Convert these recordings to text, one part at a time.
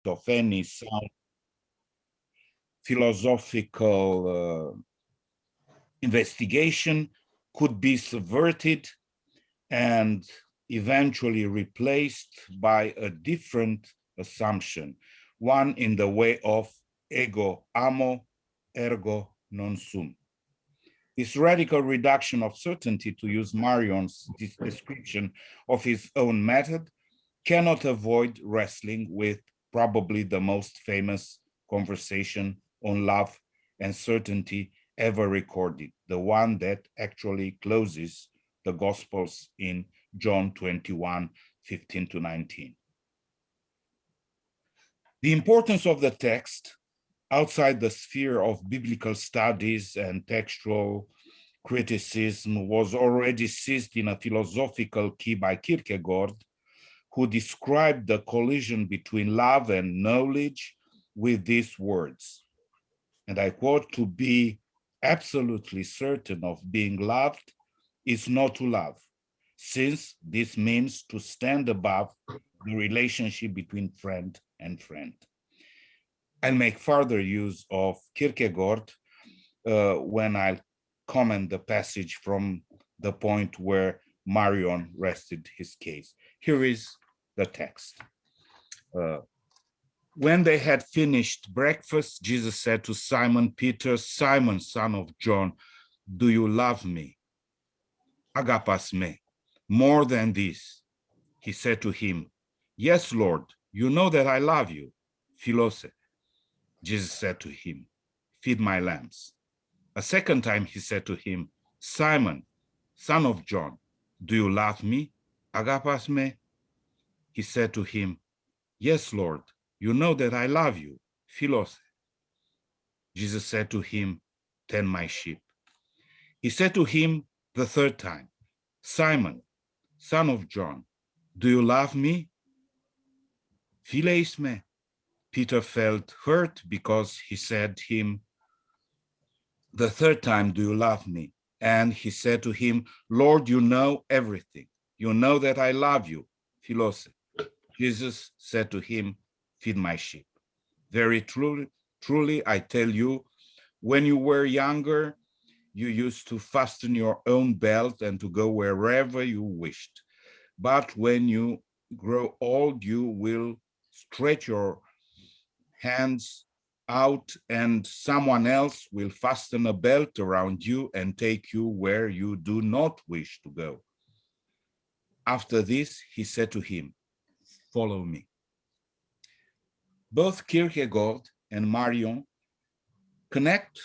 of any sound philosophical investigation could be subverted and eventually replaced by a different assumption, one in the way of ego amo, ergo non sum. This radical reduction of certainty, to use Marion's description of his own method, cannot avoid wrestling with probably the most famous conversation on love and certainty ever recorded, the one that actually closes the Gospels in John 21, 15 to 19. The importance of the text outside the sphere of biblical studies and textual criticism was already seized in a philosophical key by Kierkegaard, who described the collision between love and knowledge with these words. And I quote, "To be absolutely certain of being loved is not to love, since this means to stand above the relationship between friend and friend." I'll make further use of Kierkegaard when I comment the passage from the point where Marion rested his case. Here is the text. When they had finished breakfast, Jesus said to Simon Peter, "Simon, son of John, do you love me? Agapas me. More than this." He said to him, "Yes, Lord, you know that I love you." Philose. Jesus said to him, "Feed my lambs." A second time he said to him, "Simon, son of John, do you love me? Agapas me." He said to him, "Yes, Lord, you know that I love you." Philose. Jesus said to him, "Tend my sheep." He said to him the third time, "Simon, son of John, do you love me? Phileis me." Peter felt hurt because he said to him the third time, "Do you love me?" And he said to him, "Lord, you know everything. You know that I love you." Philose. Jesus said to him, "Feed my sheep. Very truly, truly, I tell you, when you were younger, you used to fasten your own belt and to go wherever you wished. But when you grow old, you will stretch your hands out and someone else will fasten a belt around you and take you where you do not wish to go." After this, he said to him, "Follow me." Both Kierkegaard and Marion connect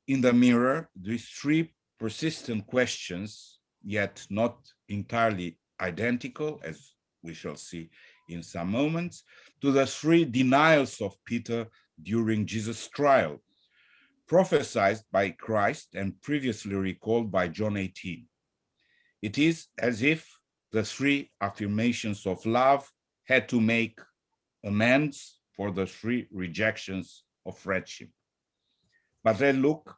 in the mirror these three persistent questions, yet not entirely identical, as we shall see in some moments, to the three denials of Peter during Jesus' trial, prophesied by Christ and previously recalled by John 18. It is as if the three affirmations of love had to make amends for the three rejections of friendship. But let's look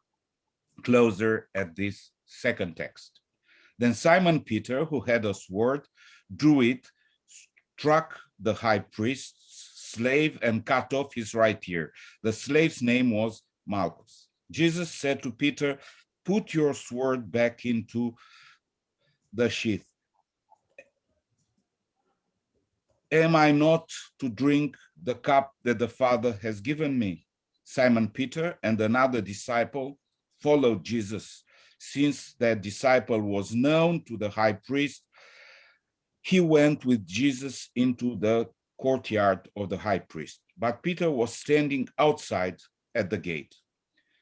closer at this second text. Then Simon Peter, who had a sword, drew it, struck the high priest's slave, and cut off his right ear. The slave's name was Malchus. Jesus said to Peter, "Put your sword back into the sheath. Am I not to drink the cup that the Father has given me?" Simon Peter and another disciple followed Jesus. Since that disciple was known to the high priest, he went with Jesus into the courtyard of the high priest. But Peter was standing outside at the gate.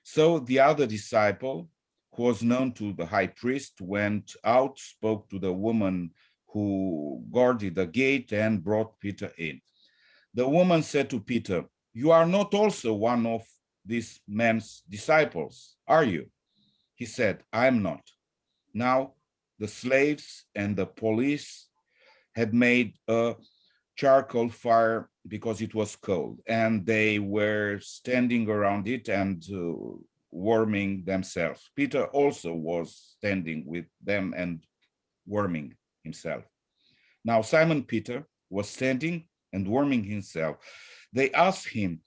So the other disciple, who was known to the high priest, went out, spoke to the woman who guarded the gate, and brought Peter in. The woman said to Peter, "You are not also one of this man's disciples, are you?" He said, "I am not." Now the slaves and the police had made a charcoal fire because it was cold, and they were standing around it and warming themselves. Peter also was standing with them and warming himself. Now Simon Peter was standing and warming himself. They asked him,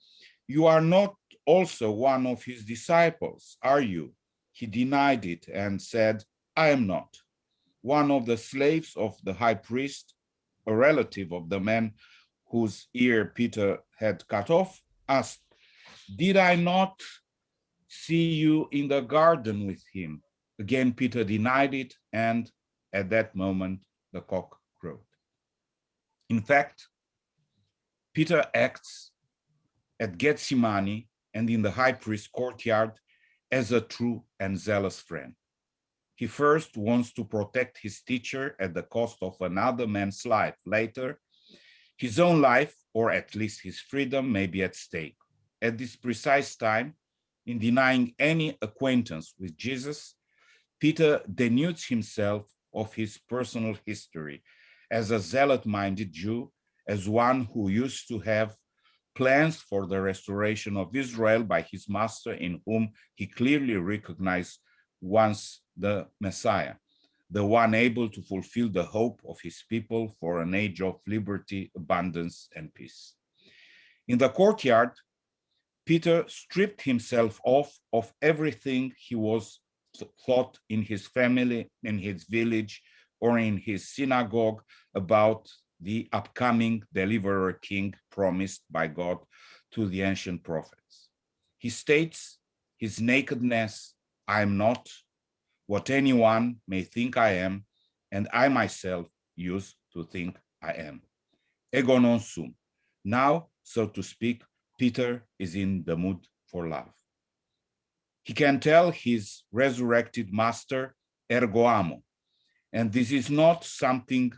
"You are not also one of his disciples, are you?" He denied it and said, "I am not." One of the slaves of the high priest, a relative of the man whose ear Peter had cut off, asked, "Did I not see you in the garden with him?" Again, Peter denied it, and at that moment, the cock crowed. In fact, Peter acts at Gethsemane and in the high priest's courtyard as a true and zealous friend. He first wants to protect his teacher at the cost of another man's life. Later, his own life, or at least his freedom, may be at stake. At this precise time, in denying any acquaintance with Jesus, Peter denudes himself of his personal history as a zealot-minded Jew, as one who used to have plans for the restoration of Israel by his master, in whom he clearly recognized once the Messiah, the one able to fulfill the hope of his people for an age of liberty, abundance, and peace. In the courtyard, Peter stripped himself off of everything he was thought in his family, in his village, or in his synagogue about the upcoming deliverer king promised by God to the ancient prophets. He states his nakedness: "I am not what anyone may think I am, and I myself used to think I am. Ego non sum." Now, so to speak, Peter is in the mood for love. He can tell his resurrected master, "Ergo amo." And this is not something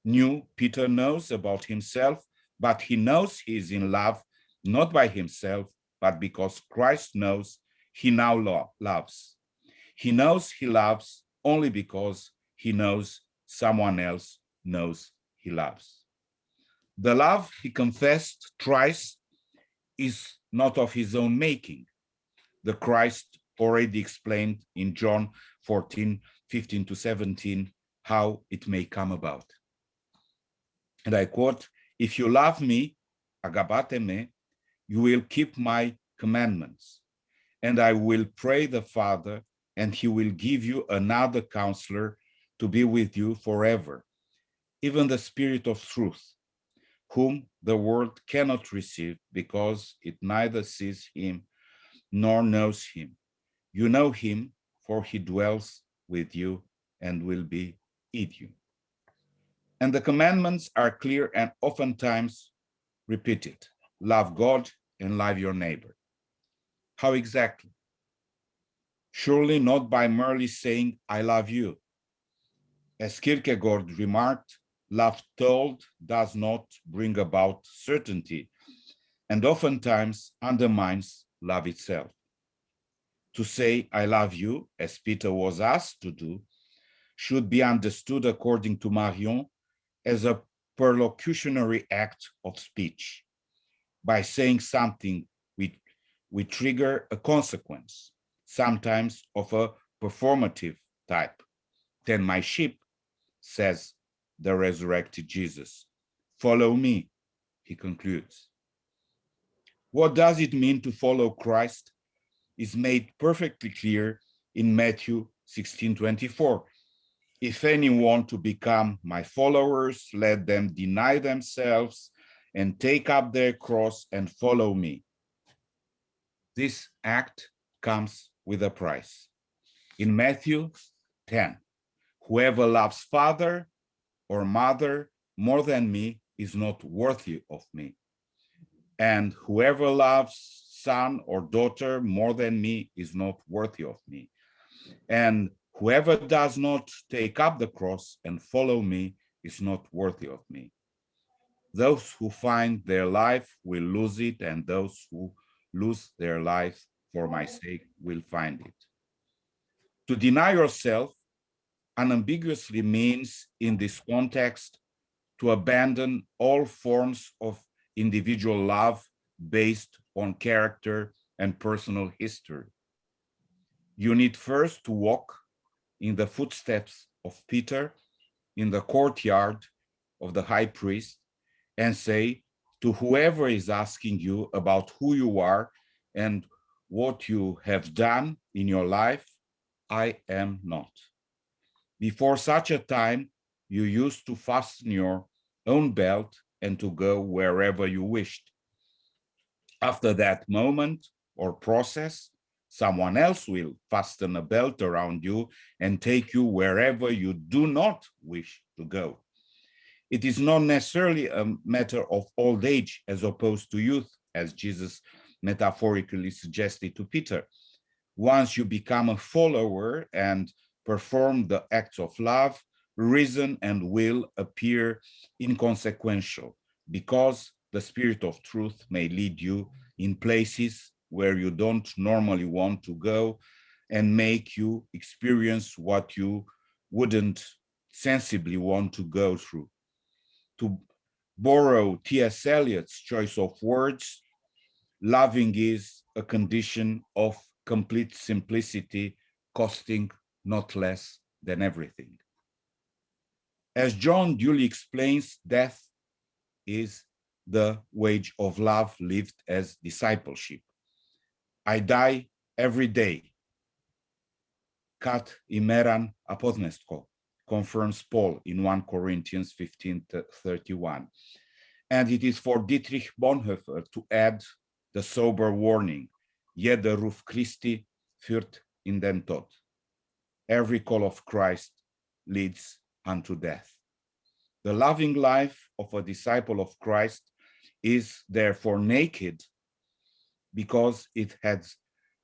new Peter knows about himself, but he knows he is in love, not by himself, but because Christ knows he now loves. He knows he loves only because he knows someone else knows he loves. The love he confessed thrice is not of his own making. The Christ already explained in John 14:15-17 how it may come about. And I quote, "If you love me, agabate me, you will keep my commandments. And I will pray the Father, and he will give you another counselor to be with you forever, even the Spirit of truth, whom the world cannot receive because it neither sees him nor knows him. You know him, for he dwells with you and will be in you." And the commandments are clear and oftentimes repeated. Love God and love your neighbor. How exactly? Surely not by merely saying, "I love you." As Kierkegaard remarked, love told does not bring about certainty and oftentimes undermines love itself. To say, "I love you," as Peter was asked to do, should be understood, according to Marion, as a perlocutionary act of speech. By saying something, we trigger a consequence, sometimes of a performative type. "Tend my sheep," says the resurrected Jesus. "Follow me," he concludes. What does it mean to follow Christ is made perfectly clear in Matthew 16:24. "If any want to become my followers, let them deny themselves and take up their cross and follow me." This act comes with a price. In Matthew 10, "Whoever loves father or mother more than me is not worthy of me. And whoever loves son or daughter more than me is not worthy of me. And whoever does not take up the cross and follow me is not worthy of me. Those who find their life will lose it, and those who lose their life for my sake will find it." To deny yourself unambiguously means, in this context, to abandon all forms of individual love based on character and personal history. You need first to walk in the footsteps of Peter in the courtyard of the high priest and say, to whoever is asking you about who you are and what you have done in your life, I am not. Before such a time, you used to fasten your own belt and to go wherever you wished. After that moment or process, someone else will fasten a belt around you and take you wherever you do not wish to go. It is not necessarily a matter of old age as opposed to youth, as Jesus metaphorically suggested to Peter. Once you become a follower and perform the acts of love, reason and will appear inconsequential, because the Spirit of truth may lead you in places where you don't normally want to go and make you experience what you wouldn't sensibly want to go through. To borrow T.S. Eliot's choice of words, loving is a condition of complete simplicity, costing not less than everything. As John duly explains, death is the wage of love lived as discipleship. I die every day. Kat imeran apodnesko, confirms Paul in 1 Corinthians 15:31. And it is for Dietrich Bonhoeffer to add the sober warning, jeder Ruf Christi führt in den Tod. Every call of Christ leads unto death. The loving life of a disciple of Christ is therefore naked because it has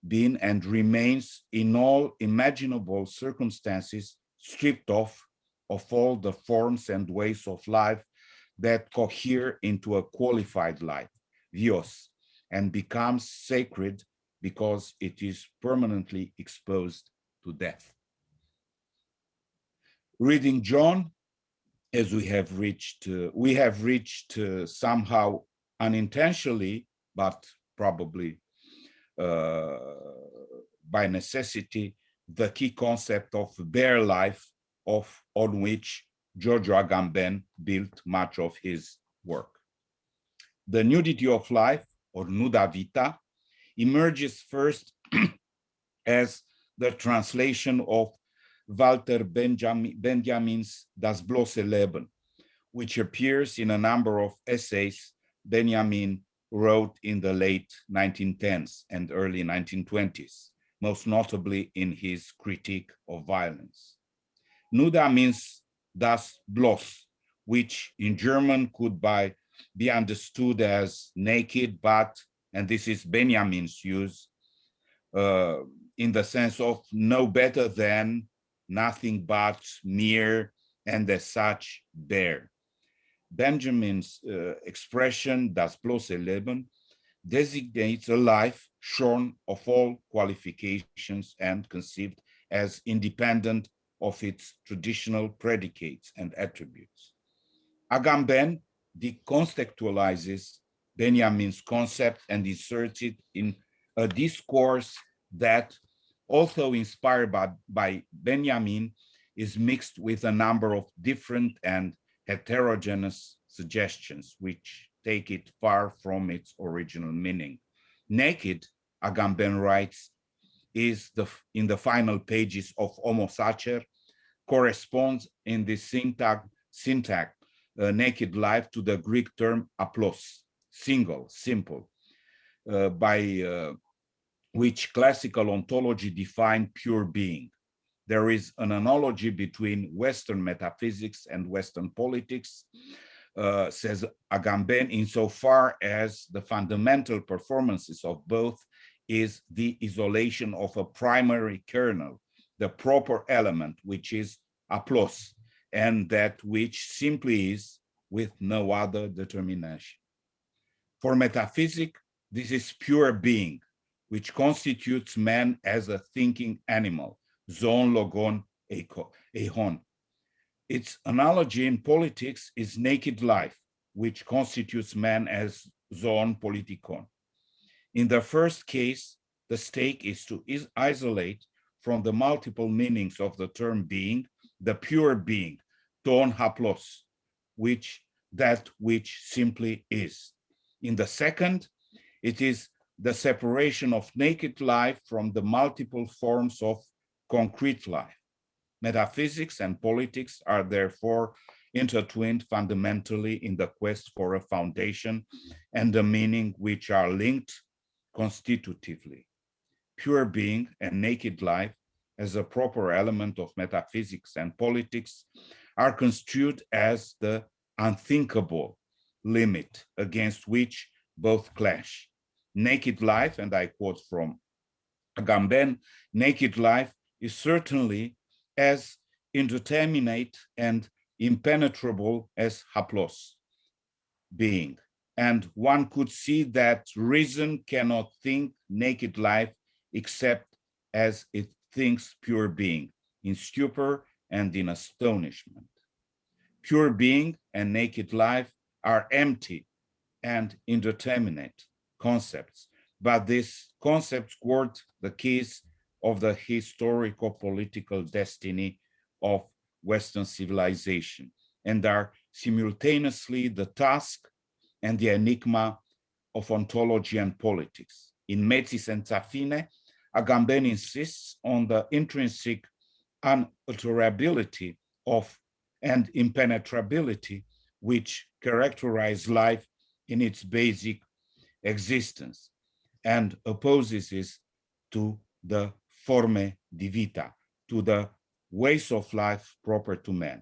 been and remains in all imaginable circumstances stripped off of all the forms and ways of life that cohere into a qualified life, vios, and becomes sacred because it is permanently exposed to death. Reading John, as we have reached somehow unintentionally, but probably by necessity, the key concept of bare life on which Giorgio Agamben built much of his work. The nudity of life, or nuda vita, emerges first as the translation of Walter Benjamin's Das bloße Leben, which appears in a number of essays Benjamin wrote in the late 1910s and early 1920s, most notably in his Critique of Violence. Nuda means das bloß, which in German could be understood as naked, but, and this is Benjamin's use, in the sense of no better than, nothing but, mere, and as such, bare. Benjamin's expression, das bloße Leben, designates a life shorn of all qualifications and conceived as independent of its traditional predicates and attributes. Agamben decontextualizes Benjamin's concept and inserts it in a discourse that, although inspired by Benjamin, is mixed with a number of different and heterogeneous suggestions, which take it far from its original meaning. Naked, Agamben writes, is in the final pages of Homo Sacer, corresponds in the syntax naked life to the Greek term aplos, single, simple, by which classical ontology defined pure being. There is an analogy between Western metaphysics and Western politics, says Agamben, insofar as the fundamental performances of both is the isolation of a primary kernel, the proper element, which is aplos, and that which simply is with no other determination. For metaphysics, this is pure being, which constitutes man as a thinking animal, zoon logon eihon. Its analogy in politics is naked life, which constitutes man as zoon politikon. In the first case, the stake is to isolate from the multiple meanings of the term being, the pure being, ton haplos, that which simply is. In the second, it is the separation of naked life from the multiple forms of concrete life. Metaphysics and politics are therefore intertwined fundamentally in the quest for a foundation and a meaning which are linked constitutively. Pure being and naked life, as a proper element of metaphysics and politics, are construed as the unthinkable limit against which both clash. Naked life, and I quote from Agamben, naked life is certainly as indeterminate and impenetrable as haplos being. And one could see that reason cannot think naked life except as it thinks pure being, in stupor and in astonishment. Pure being and naked life are empty and indeterminate concepts, but these concepts guard the keys of the historical political destiny of Western civilization and are simultaneously the task and the enigma of ontology and politics. In Metis and Zafine, Agamben insists on the intrinsic unalterability of and impenetrability which characterize life in its basic existence and opposes it to the forme di vita, to the ways of life proper to man.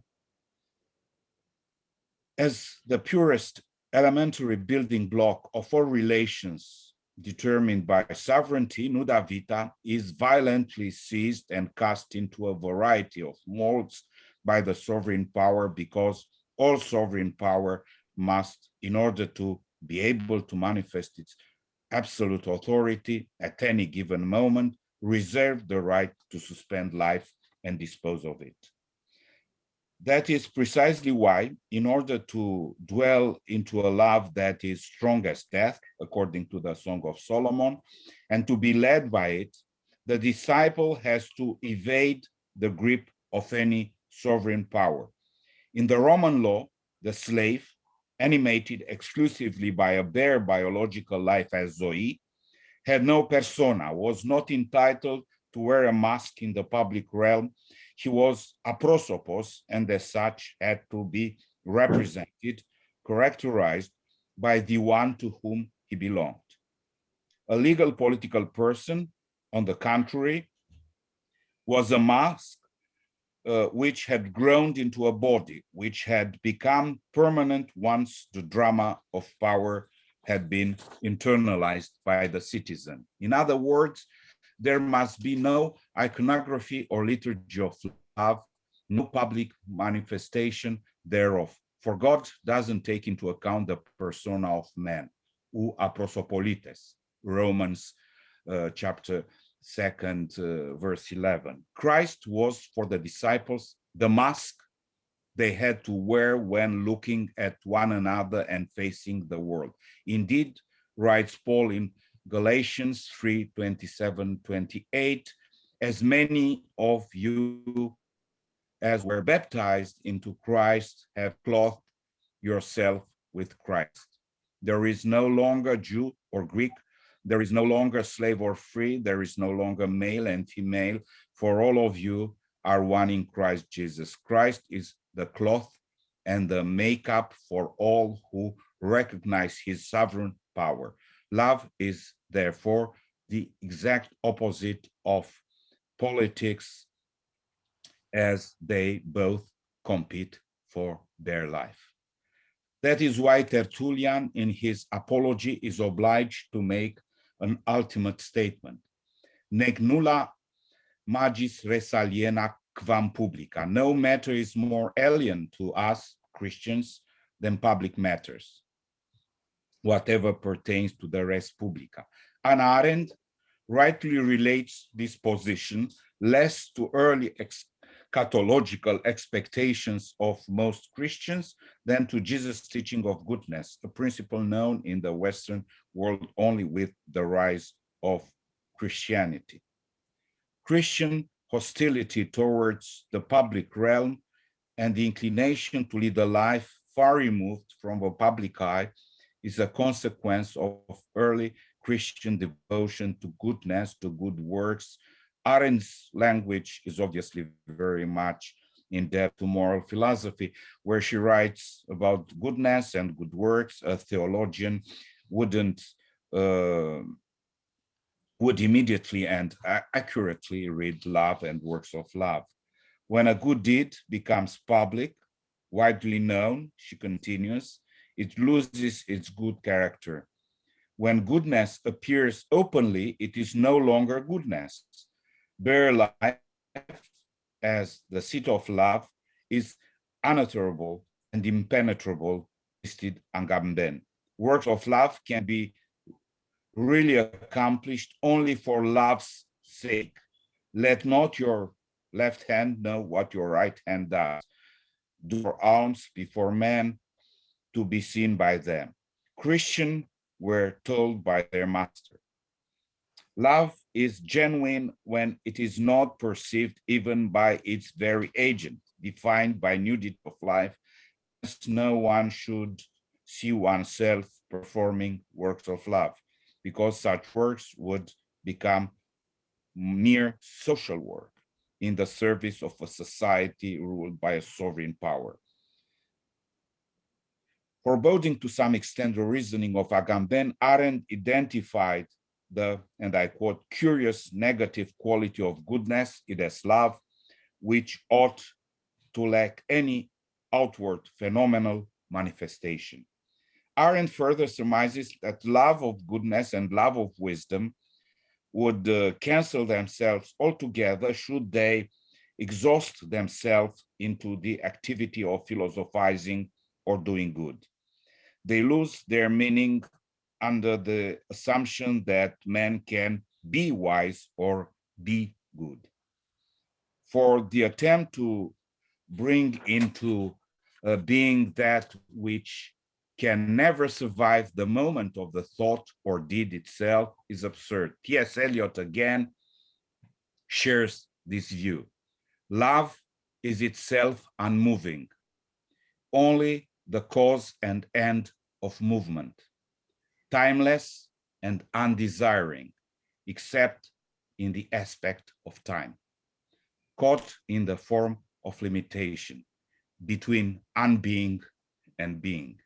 As the purest elementary building block of all relations determined by sovereignty, nuda vita is violently seized and cast into a variety of molds by the sovereign power, because all sovereign power must, in order to be able to manifest its absolute authority at any given moment, reserve the right to suspend life and dispose of it. That is precisely why, in order to dwell into a love that is strong as death, according to the Song of Solomon, and to be led by it, the disciple has to evade the grip of any sovereign power. In the Roman law, the slave, animated exclusively by a bare biological life as Zoe, had no persona, was not entitled to wear a mask in the public realm. He was a prosopos, and as such had to be represented, characterized by the one to whom he belonged. A legal political person, on the contrary, was a mask which had grown into a body, which had become permanent once the drama of power had been internalized by the citizen. In other words, there must be no iconography or liturgy of love, no public manifestation thereof. For God doesn't take into account the persona of man, ou aprosopolites, Romans chapter 2, verse 11. Christ was for the disciples the mask they had to wear when looking at one another and facing the world. Indeed, writes Paul in Galatians 3:27-28, as many of you as were baptized into Christ have clothed yourself with Christ. There is no longer Jew or Greek. There is no longer slave or free. There is no longer male and female, for all of you are one in Christ Jesus. Christ is the cloth and the makeup for all who recognize his sovereign power. Love is therefore the exact opposite of politics, as they both compete for their life. That is why Tertullian, in his Apology, is obliged to make an ultimate statement. Nec nulla magis res aliena quam publica. No matter is more alien to us Christians than public matters, whatever pertains to the res publica. Hannah Arendt rightly relates this position less to early eschatological expectations of most Christians than to Jesus' teaching of goodness, a principle known in the Western world only with the rise of Christianity. Christian hostility towards the public realm and the inclination to lead a life far removed from the public eye is a consequence of early Christian devotion to goodness, to good works. Arendt's language is obviously very much in depth to moral philosophy, where she writes about goodness and good works. A theologian wouldn't uh, would immediately and accurately read love and works of love. When a good deed becomes public, widely known, she continues, it loses its good character. When goodness appears openly, it is no longer goodness. Bare life, as the seat of love, is unutterable and impenetrable, listed Agamben. Works of love can be really accomplished only for love's sake. Let not your left hand know what your right hand does. Do your alms before men to be seen by them. Christians were told by their master. Love is genuine when it is not perceived even by its very agent, defined by nudity of life. No one should see oneself performing works of love, because such works would become mere social work in the service of a society ruled by a sovereign power. Foreboding to some extent the reasoning of Agamben, Arendt identified the, and I quote, curious negative quality of goodness, it is love, which ought to lack any outward phenomenal manifestation. Arendt further surmises that love of goodness and love of wisdom would cancel themselves altogether should they exhaust themselves into the activity of philosophizing or doing good. They lose their meaning under the assumption that man can be wise or be good. For the attempt to bring into being that which can never survive the moment of the thought or deed itself is absurd. T.S. Eliot again shares this view. Love is itself unmoving, only the cause and end of movement, timeless and undesiring, except in the aspect of time, caught in the form of limitation between unbeing and being.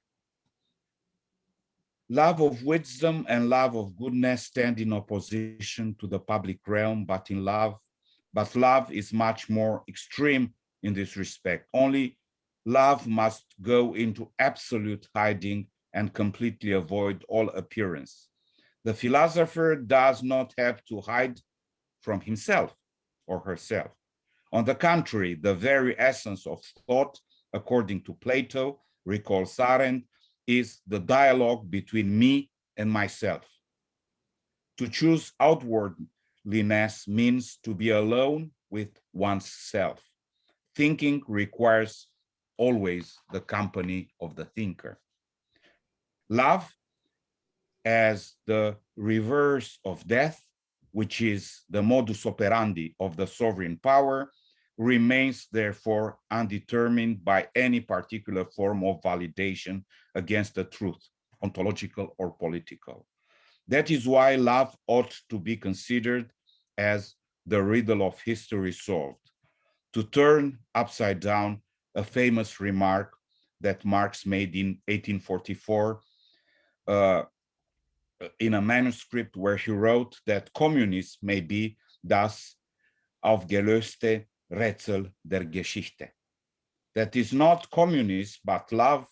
Love of wisdom and love of goodness stand in opposition to the public realm, but love is much more extreme in this respect. Only love must go into absolute hiding and completely avoid all appearance. The philosopher does not have to hide from himself or herself. On the contrary, the very essence of thought, according to Plato, recalls Arendt, is the dialogue between me and myself. To choose outwardliness means to be alone with oneself. Thinking requires always the company of the thinker. Love, as the reverse of death, which is the modus operandi of the sovereign power, remains therefore undetermined by any particular form of validation against the truth, ontological or political. That is why love ought to be considered as the riddle of history solved. To turn upside down a famous remark that Marx made in 1844 in a manuscript where he wrote that communists may be das aufgelöste Rätsel der Geschichte. That is not communist, but love,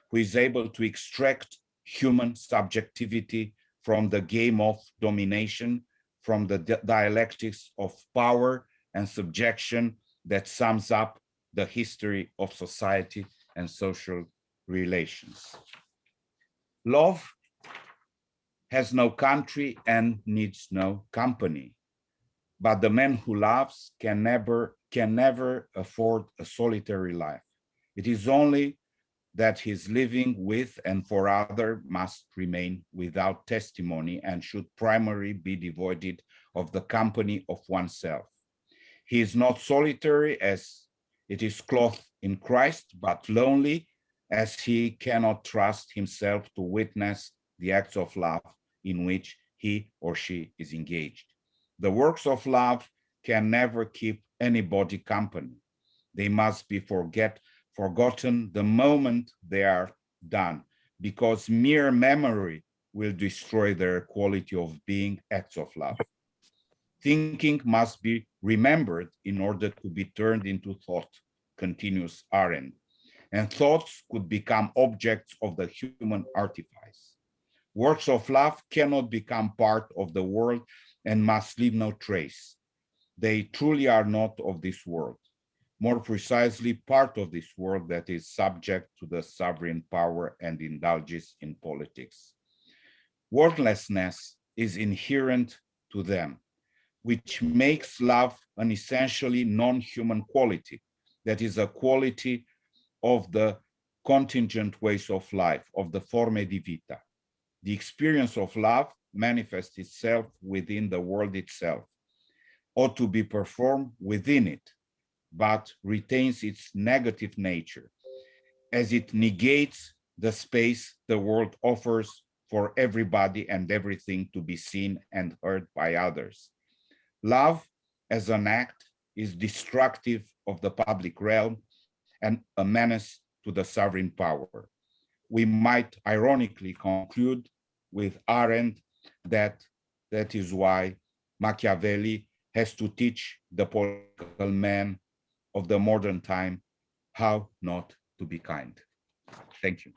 who is able to extract human subjectivity from the game of domination, from the dialectics of power and subjection that sums up the history of society and social relations. Love has no country and needs no company. But the man who loves can never afford a solitary life. It is only that his living with and for other must remain without testimony and should primarily be devoid of the company of oneself. He is not solitary as it is clothed in Christ, but lonely as he cannot trust himself to witness the acts of love in which he or she is engaged. The works of love can never keep anybody company. They must be forgotten the moment they are done, because mere memory will destroy their quality of being acts of love. Thinking must be remembered in order to be turned into thought, continues Arendt, and thoughts could become objects of the human artifice. Works of love cannot become part of the world and must leave no trace. They truly are not of this world. More precisely, part of this world that is subject to the sovereign power and indulges in politics. Wordlessness is inherent to them, which makes love an essentially non-human quality, that is a quality of the contingent ways of life, of the forme di vita. The experience of love manifests itself within the world itself, ought to be performed within it, but retains its negative nature, as it negates the space the world offers for everybody and everything to be seen and heard by others. Love as an act is destructive of the public realm and a menace to the sovereign power. We might ironically conclude with Arendt that that is why Machiavelli has to teach the political man of the modern time how not to be kind. Thank you.